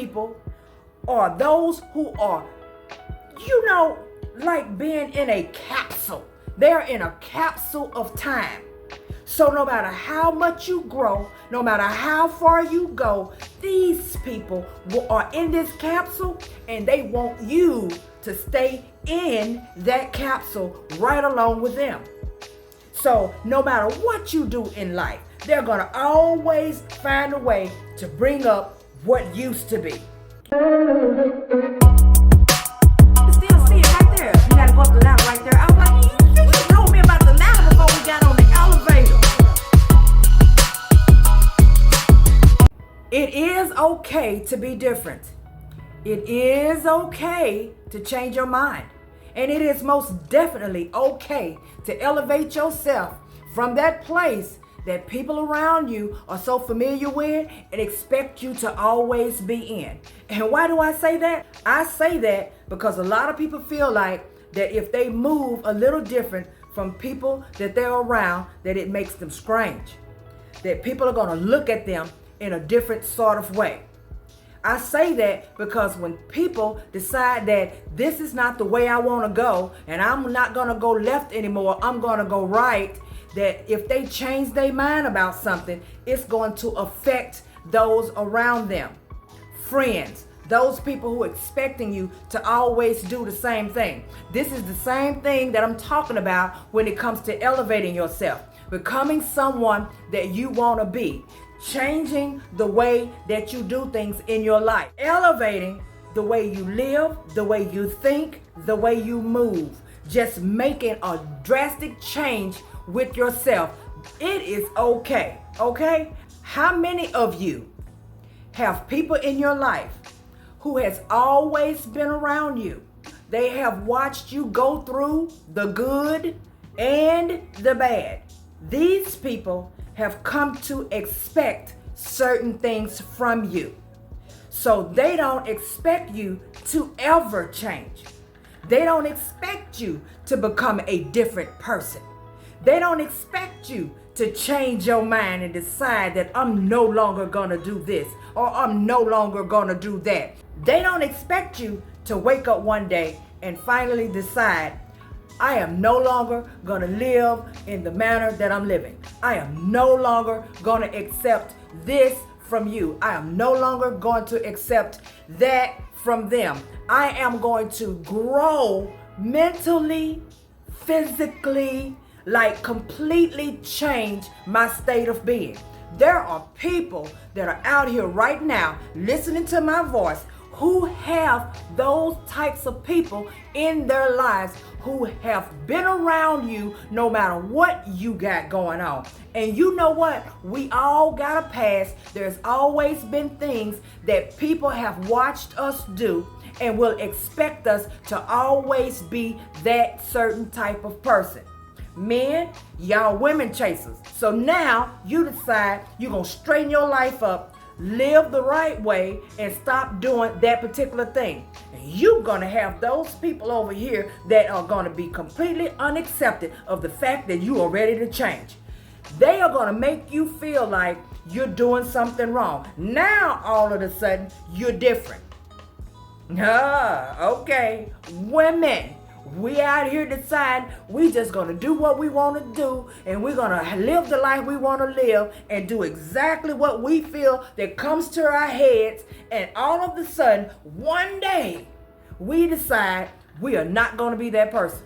people are those who are, like being in a capsule. They're in a capsule of time. So no matter how much you grow, no matter how far you go, these people are in this capsule and they want you to stay in that capsule right along with them. So no matter what you do in life, they're going to always find a way to bring up what used to be. Still see it right there. You got to go up the ladder right there. I was like, you told me about the ladder before we got on the elevator. It is okay to be different. It is okay to change your mind. And it is most definitely okay to elevate yourself from that place that people around you are so familiar with and expect you to always be in. And why do I say that? I say that because a lot of people feel like that if they move a little different from people that they're around, that it makes them strange. That people are going to look at them in a different sort of way. I say that because when people decide that this is not the way I want to go and I'm not going to go left anymore, I'm going to go right, that if they change their mind about something, it's going to affect those around them. Friends, those people who are expecting you to always do the same thing. This is the same thing that I'm talking about when it comes to elevating yourself, becoming someone that you want to be. Changing the way that you do things in your life. Elevating the way you live, the way you think, the way you move. Just making a drastic change with yourself. It is okay, okay? How many of you have people in your life who has always been around you? They have watched you go through the good and the bad. These people have come to expect certain things from you. So they don't expect you to ever change. They don't expect you to become a different person. They don't expect you to change your mind and decide that I'm no longer gonna do this or I'm no longer gonna do that. They don't expect you to wake up one day and finally decide, I am no longer going to live in the manner that I'm living. I am no longer going to accept this from you. I am no longer going to accept that from them. I am going to grow mentally, physically, like completely change my state of being. There are people that are out here right now listening to my voice who have those types of people in their lives who have been around you no matter what you got going on. And you know what? We all got a past. There's always been things that people have watched us do and will expect us to always be that certain type of person. Men, y'all women chasers. So now you decide you're going to straighten your life up, live the right way, and stop doing that particular thing. And you're going to have those people over here that are going to be completely unaccepted of the fact that you are ready to change. They are going to make you feel like you're doing something wrong. Now, all of a sudden, you're different. Okay. Women, we out here deciding we just going to do what we want to do, and we're going to live the life we want to live and do exactly what we feel that comes to our heads. And all of a sudden, one day, we decide we are not going to be that person.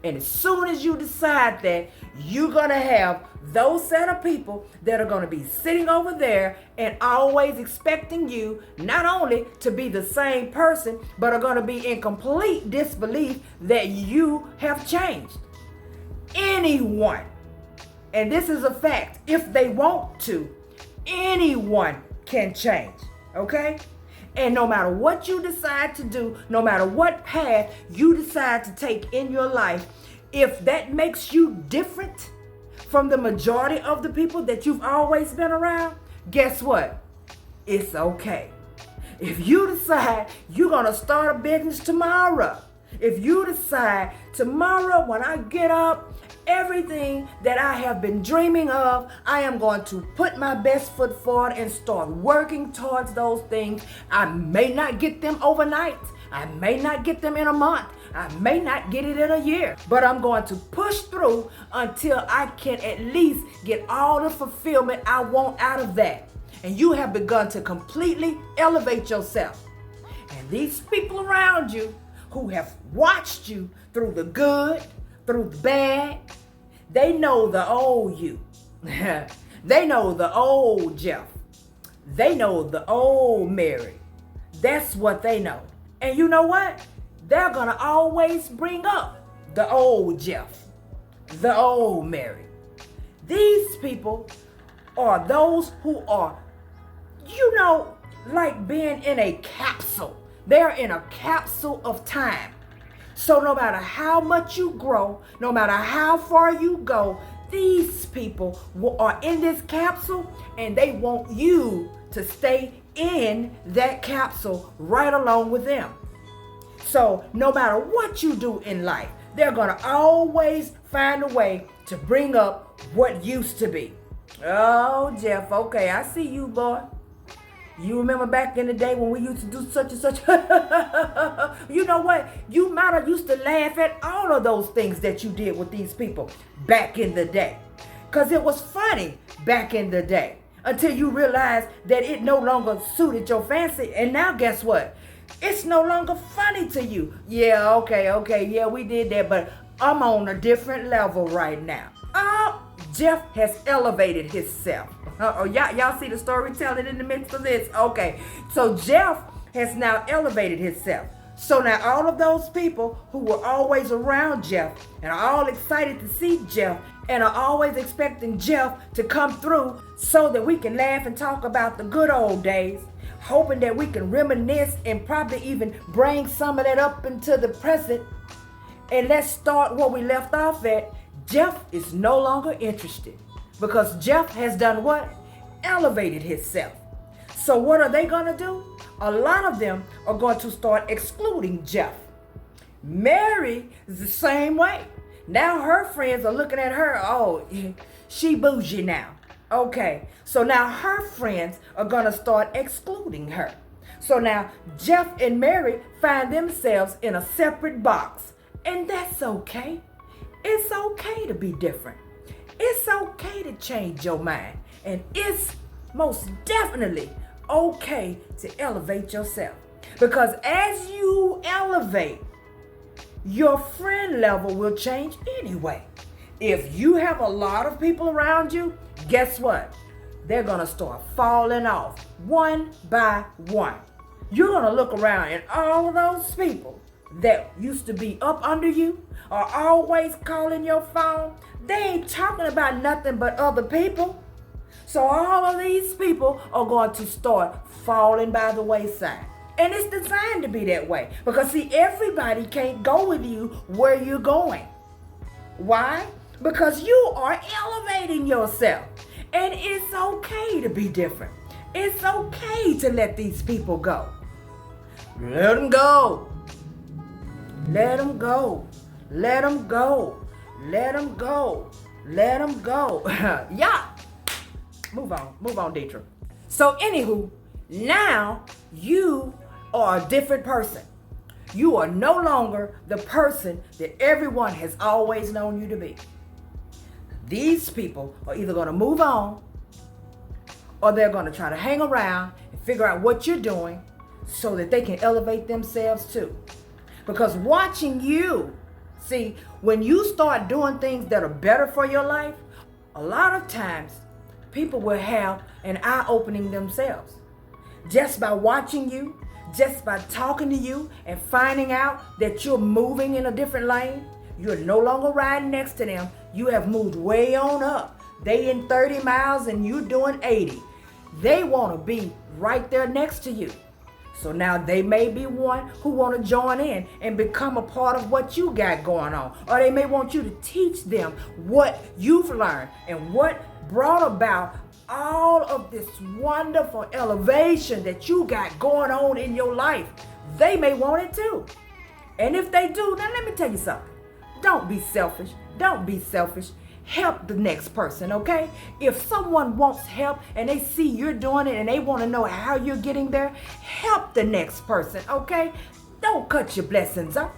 And as soon as you decide that, you're going to have those set of people that are going to be sitting over there and always expecting you not only to be the same person, but are going to be in complete disbelief that you have changed. Anyone, and this is a fact, if they want to, anyone can change, okay? And no matter what you decide to do, no matter what path you decide to take in your life, if that makes you different from the majority of the people that you've always been around, guess what? It's okay. If you decide you're going to start a business tomorrow, if you decide tomorrow when I get up, everything that I have been dreaming of, I am going to put my best foot forward and start working towards those things. I may not get them overnight. I may not get them in a month. I may not get it in a year, but I'm going to push through until I can at least get all the fulfillment I want out of that. And you have begun to completely elevate yourself. And these people around you who have watched you through the good, through the bad, they know the old you. They know the old Jeff. They know the old Mary. That's what they know. And you know what? They're going to always bring up the old Jeff, the old Mary. These people are those who are, like being in a capsule. They're in a capsule of time. So no matter how much you grow, no matter how far you go, these people are in this capsule and they want you to stay in that capsule right along with them. So no matter what you do in life, they're going to always find a way to bring up what used to be. Oh, Jeff, okay, I see you, boy. You remember back in the day when we used to do such and such? You know what? You might have used to laugh at all of those things that you did with these people back in the day. Because it was funny back in the day. Until you realized that it no longer suited your fancy. And now guess what? It's no longer funny to you. Yeah, okay, yeah, we did that. But I'm on a different level right now. Oh, Jeff has elevated himself. Y'all see the storytelling in the midst of this? Okay, so Jeff has now elevated himself. So now all of those people who were always around Jeff and are all excited to see Jeff and are always expecting Jeff to come through so that we can laugh and talk about the good old days, hoping that we can reminisce and probably even bring some of that up into the present. And let's start where we left off at. Jeff is no longer interested because Jeff has done what? Elevated himself. So what are they going to do? A lot of them are going to start excluding Jeff. Mary is the same way. Now her friends are looking at her. Oh, she bougie now. Okay, so now her friends are going to start excluding her. So now Jeff and Mary find themselves in a separate box. And that's okay. It's okay to be different. It's okay to change your mind. And it's most definitely okay to elevate yourself. Because as you elevate, your friend level will change anyway. If you have a lot of people around you, guess what? They're going to start falling off one by one. You're going to look around and all of those people that used to be up under you are always calling your phone. They ain't talking about nothing but other people. So all of these people are going to start falling by the wayside. And it's designed to be that way. Because see, everybody can't go with you where you're going. Why? Because you are elevating yourself. And it's okay to be different. It's okay to let these people go. Let them go. Let them go. Let them go. Let them go. Let them go. Yeah. Move on, Deidre. So anywho, now you are a different person. You are no longer the person that everyone has always known you to be. These people are either going to move on or they're going to try to hang around and figure out what you're doing so that they can elevate themselves too. Because watching you, see, when you start doing things that are better for your life, a lot of times people will have an eye-opening themselves. Just by watching you, just by talking to you and finding out that you're moving in a different lane, you're no longer riding next to them. You have moved way on up. They in 30 miles and you doing 80. They want to be right there next to you. So now they may be one who want to join in and become a part of what you got going on. Or they may want you to teach them what you've learned and what brought about all of this wonderful elevation that you got going on in your life. They may want it too. And if they do, now let me tell you something. Don't be selfish. Don't be selfish. Help the next person, okay? If someone wants help and they see you're doing it and they want to know how you're getting there, help the next person, okay? Don't cut your blessings off,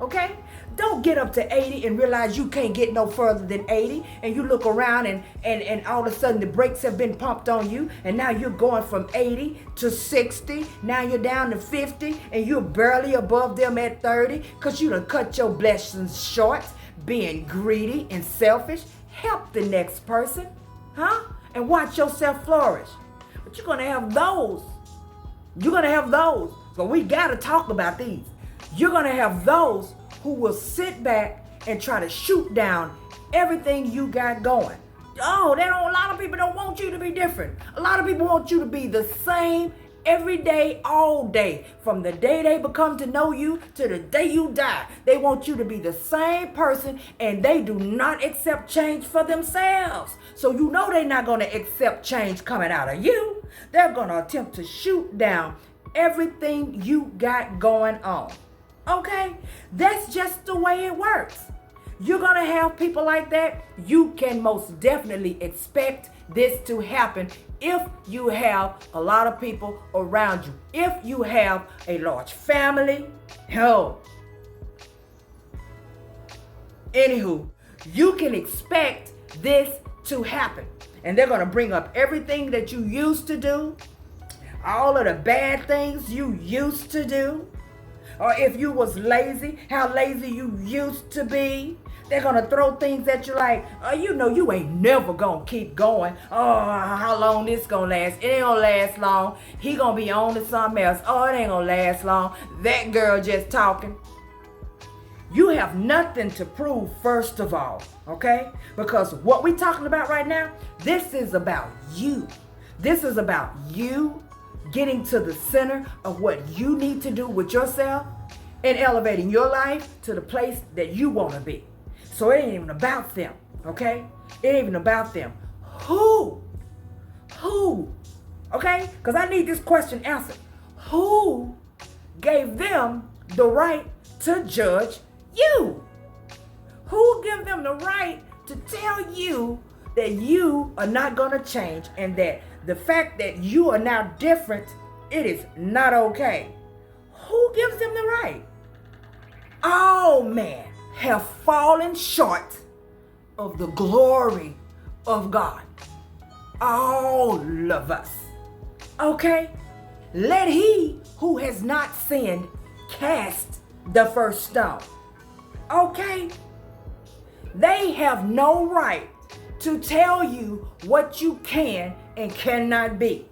okay? Don't get up to 80 and realize you can't get no further than 80, and you look around and all of a sudden the brakes have been pumped on you, and now you're going from 80 to 60, now you're down to 50, and you're barely above them at 30 because you done cut your blessings short, being greedy and selfish. Help the next person, huh? And watch yourself flourish. But you're going to have those. You're going to have those. So we got to talk about these. You're going to have those who will sit back and try to shoot down everything you got going. Oh, a lot of people don't want you to be different. A lot of people want you to be the same every day, all day. From the day they become to know you to the day you die. They want you to be the same person, and they do not accept change for themselves. So you know they're not going to accept change coming out of you. They're going to attempt to shoot down everything you got going on. Okay? That's just the way it works. You're going to have people like that. You can most definitely expect this to happen if you have a lot of people around you. If you have a large family. Anywho, you can expect this to happen. And they're going to bring up everything that you used to do. All of the bad things you used to do. Or if you was lazy, how lazy you used to be. They're going to throw things at you like, oh, you know you ain't never going to keep going. Oh, how long this going to last? It ain't going to last long. He going to be on to something else. Oh, it ain't going to last long. That girl just talking. You have nothing to prove, first of all, okay? Because what we talking about right now, this is about you. This is about you getting to the center of what you need to do with yourself and elevating your life to the place that you want to be. So it ain't even about them, okay? It ain't even about them. Who? Okay? Because I need this question answered. Who gave them the right to judge you? Who gave them the right to tell you that you are not going to change and that the fact that you are now different, it is not okay? Who gives them the right? All men have fallen short of the glory of God. All of us. Okay? Let he who has not sinned cast the first stone. Okay? They have no right to tell you what you can and cannot be.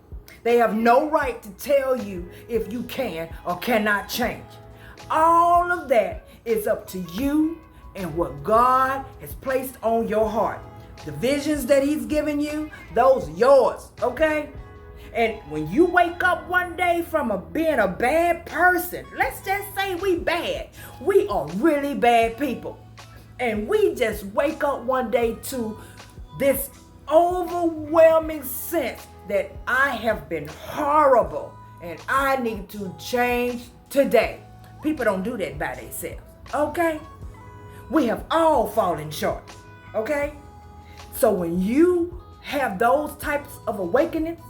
They have no right to tell you if you can or cannot change. All of that is up to you and what God has placed on your heart. The visions that he's given you, those are yours, okay? And when you wake up one day from being a bad person, let's just say we bad. We are really bad people. And we just wake up one day to this overwhelming sense that I have been horrible and I need to change today. People don't do that by themselves, okay? We have all fallen short, okay? So when you have those types of awakenings,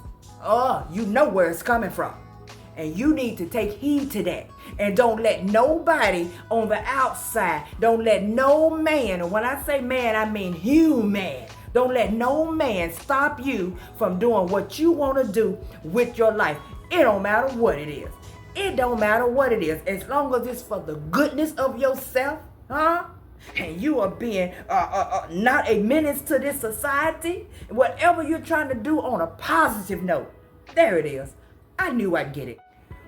you know where it's coming from. And you need to take heed to that. And don't let nobody on the outside, don't let no man, and when I say man, I mean human. Don't let no man stop you from doing what you want to do with your life. It don't matter what it is. It don't matter what it is. As long as it's for the goodness of yourself, and you are being not a menace to this society, whatever you're trying to do on a positive note. There it is. I knew I'd get it.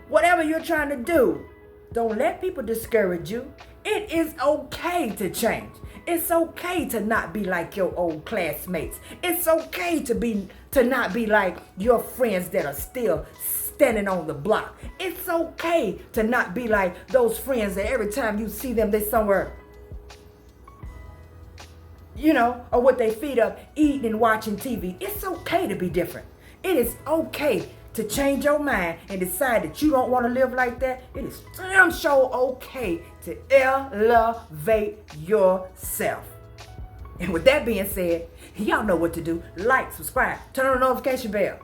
Whatever you're trying to do, don't let people discourage you. It is okay to change. It's okay to not be like your old classmates. It's okay to not be like your friends that are still standing on the block. It's okay to not be like those friends that every time you see them, they somewhere, or with their feet up, eating and watching TV. It's okay to be different. It is okay to change your mind and decide that you don't want to live like that. It is damn sure okay to elevate yourself. And with that being said, y'all know what to do. Like, subscribe, turn on the notification bell,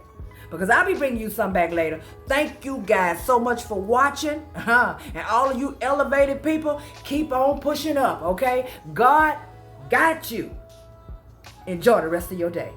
because I'll be bringing you some back later. Thank you guys so much for watching. And all of you elevated people, keep on pushing up, okay? God got you. Enjoy the rest of your day.